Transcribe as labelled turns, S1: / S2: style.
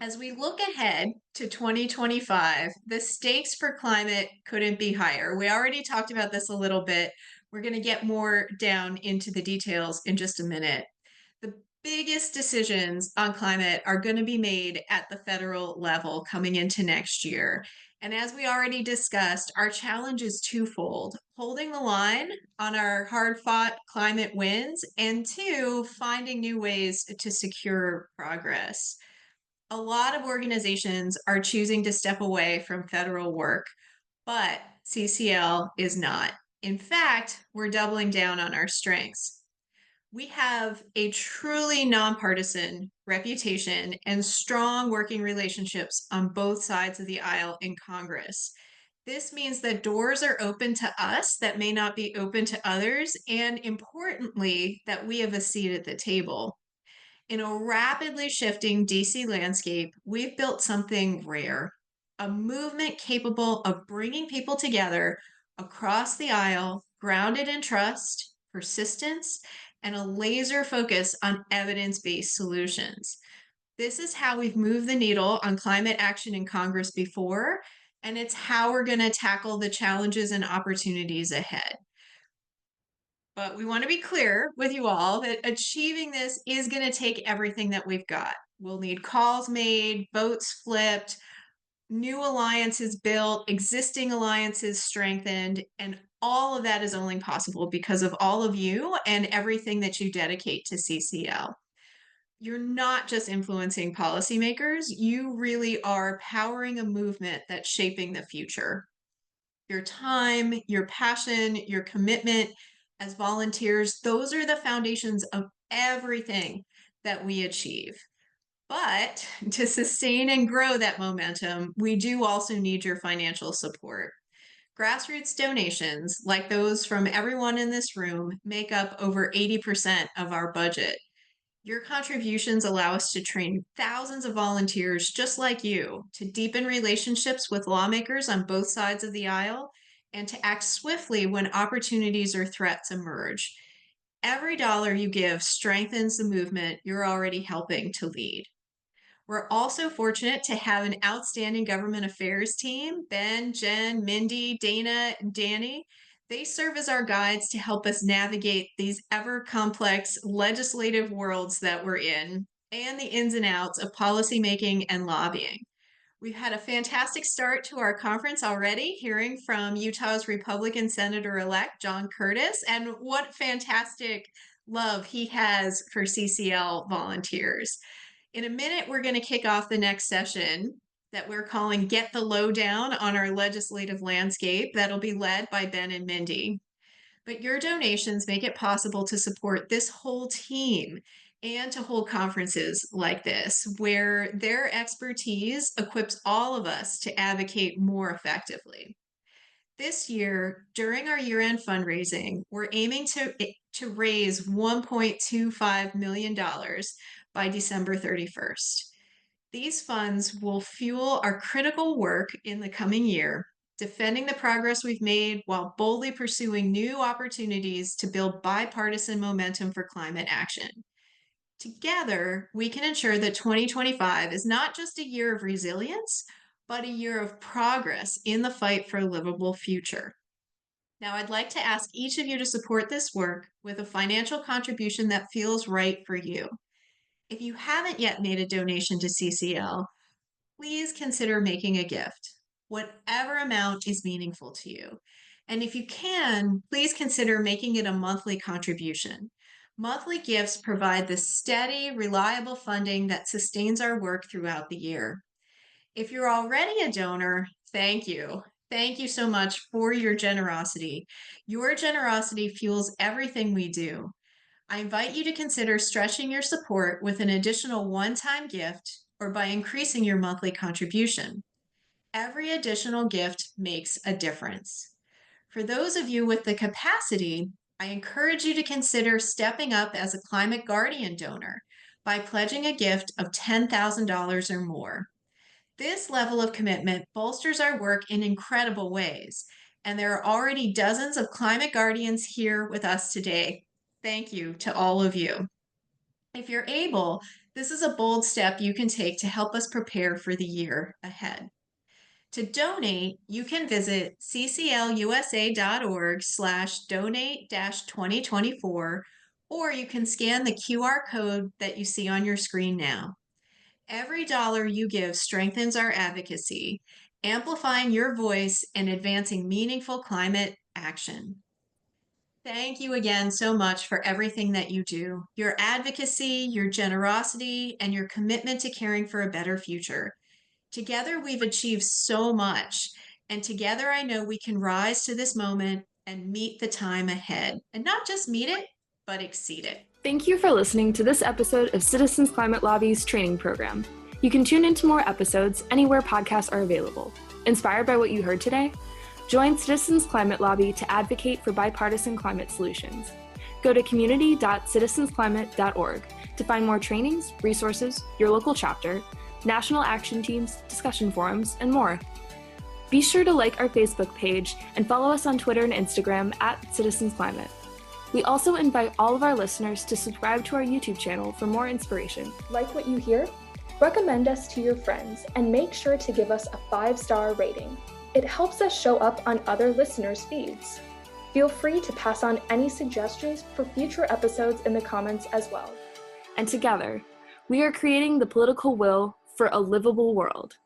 S1: As we look ahead to 2025, the stakes for climate couldn't be higher. We already talked about this a little bit. We're going to get more down into the details in just a minute. The biggest decisions on climate are going to be made at the federal level coming into next year. And as we already discussed, our challenge is twofold: holding the line on our hard fought climate wins, and two, finding new ways to secure progress. A lot of organizations are choosing to step away from federal work, but CCL is not. In fact, we're doubling down on our strengths. We have a truly nonpartisan reputation and strong working relationships on both sides of the aisle in Congress. This means that doors are open to us that may not be open to others, and importantly, that we have a seat at the table. In a rapidly shifting DC landscape, we've built something rare: a movement capable of bringing people together across the aisle, grounded in trust, persistence, and a laser focus on evidence based solutions. This is how we've moved the needle on climate action in Congress before, and it's how we're going to tackle the challenges and opportunities ahead. But we want to be clear with you all that achieving this is going to take everything that we've got. We'll need calls made, votes flipped, new alliances built, existing alliances strengthened, and all of that is only possible because of all of you and everything that you dedicate to CCL. You're not just influencing policymakers, you really are powering a movement that's shaping the future. Your time, your passion, your commitment as volunteers, those are the foundations of everything that we achieve. But to sustain and grow that momentum, we do also need your financial support. Grassroots donations, like those from everyone in this room, make up over 80% of our budget. Your contributions allow us to train thousands of volunteers just like you to deepen relationships with lawmakers on both sides of the aisle and to act swiftly when opportunities or threats emerge. Every dollar you give strengthens the movement you're already helping to lead. We're also fortunate to have an outstanding government affairs team: Ben, Jen, Mindy, Dana, and Danny. They serve as our guides to help us navigate these ever complex legislative worlds that we're in and the ins and outs of policymaking and lobbying. We've had a fantastic start to our conference already, hearing from Utah's Republican Senator elect John Curtis, and what fantastic love he has for CCL volunteers. In a minute, we're going to kick off the next session that we're calling Get the Lowdown on Our Legislative Landscape. That'll be led by Ben and Mindy. But your donations make it possible to support this whole team and to hold conferences like this, where their expertise equips all of us to advocate more effectively. This year, during our year-end fundraising, we're aiming to raise $1.25 million by December 31st. These funds will fuel our critical work in the coming year, defending the progress we've made while boldly pursuing new opportunities to build bipartisan momentum for climate action. Together, we can ensure that 2025 is not just a year of resilience, but a year of progress in the fight for a livable future. Now, I'd like to ask each of you to support this work with a financial contribution that feels right for you. If you haven't yet made a donation to CCL, please consider making a gift, whatever amount is meaningful to you. And if you can, please consider making it a monthly contribution. Monthly gifts provide the steady, reliable funding that sustains our work throughout the year. If you're already a donor, thank you. Thank you so much for your generosity. Your generosity fuels everything we do. I invite you to consider stretching your support with an additional one-time gift or by increasing your monthly contribution. Every additional gift makes a difference. For those of you with the capacity, I encourage you to consider stepping up as a Climate Guardian donor by pledging a gift of $10,000 or more. This level of commitment bolsters our work in incredible ways, and there are already dozens of Climate Guardians here with us today. Thank you to all of you. If you're able, this is a bold step you can take to help us prepare for the year ahead. To donate, you can visit cclusa.org/donate-2024, or you can scan the QR code that you see on your screen now. Every dollar you give strengthens our advocacy, amplifying your voice and advancing meaningful climate action. Thank you again so much for everything that you do. Your advocacy, your generosity, and your commitment to caring for a better future. Together, we've achieved so much. And together, I know we can rise to this moment and meet the time ahead. And not just meet it, but exceed it.
S2: Thank you for listening to this episode of Citizens Climate Lobby's training program. You can tune into more episodes anywhere podcasts are available. Inspired by what you heard today? Join Citizens Climate Lobby to advocate for bipartisan climate solutions. Go to community.citizensclimate.org to find more trainings, resources, your local chapter, national action teams, discussion forums, and more. Be sure to like our Facebook page and follow us on Twitter and Instagram @CitizensClimate. We also invite all of our listeners to subscribe to our YouTube channel for more inspiration.
S3: Like what you hear? Recommend us to your friends and make sure to give us a 5-star rating. It helps us show up on other listeners' feeds. Feel free to pass on any suggestions for future episodes in the comments as well.
S2: And together, we are creating the political will for a livable world.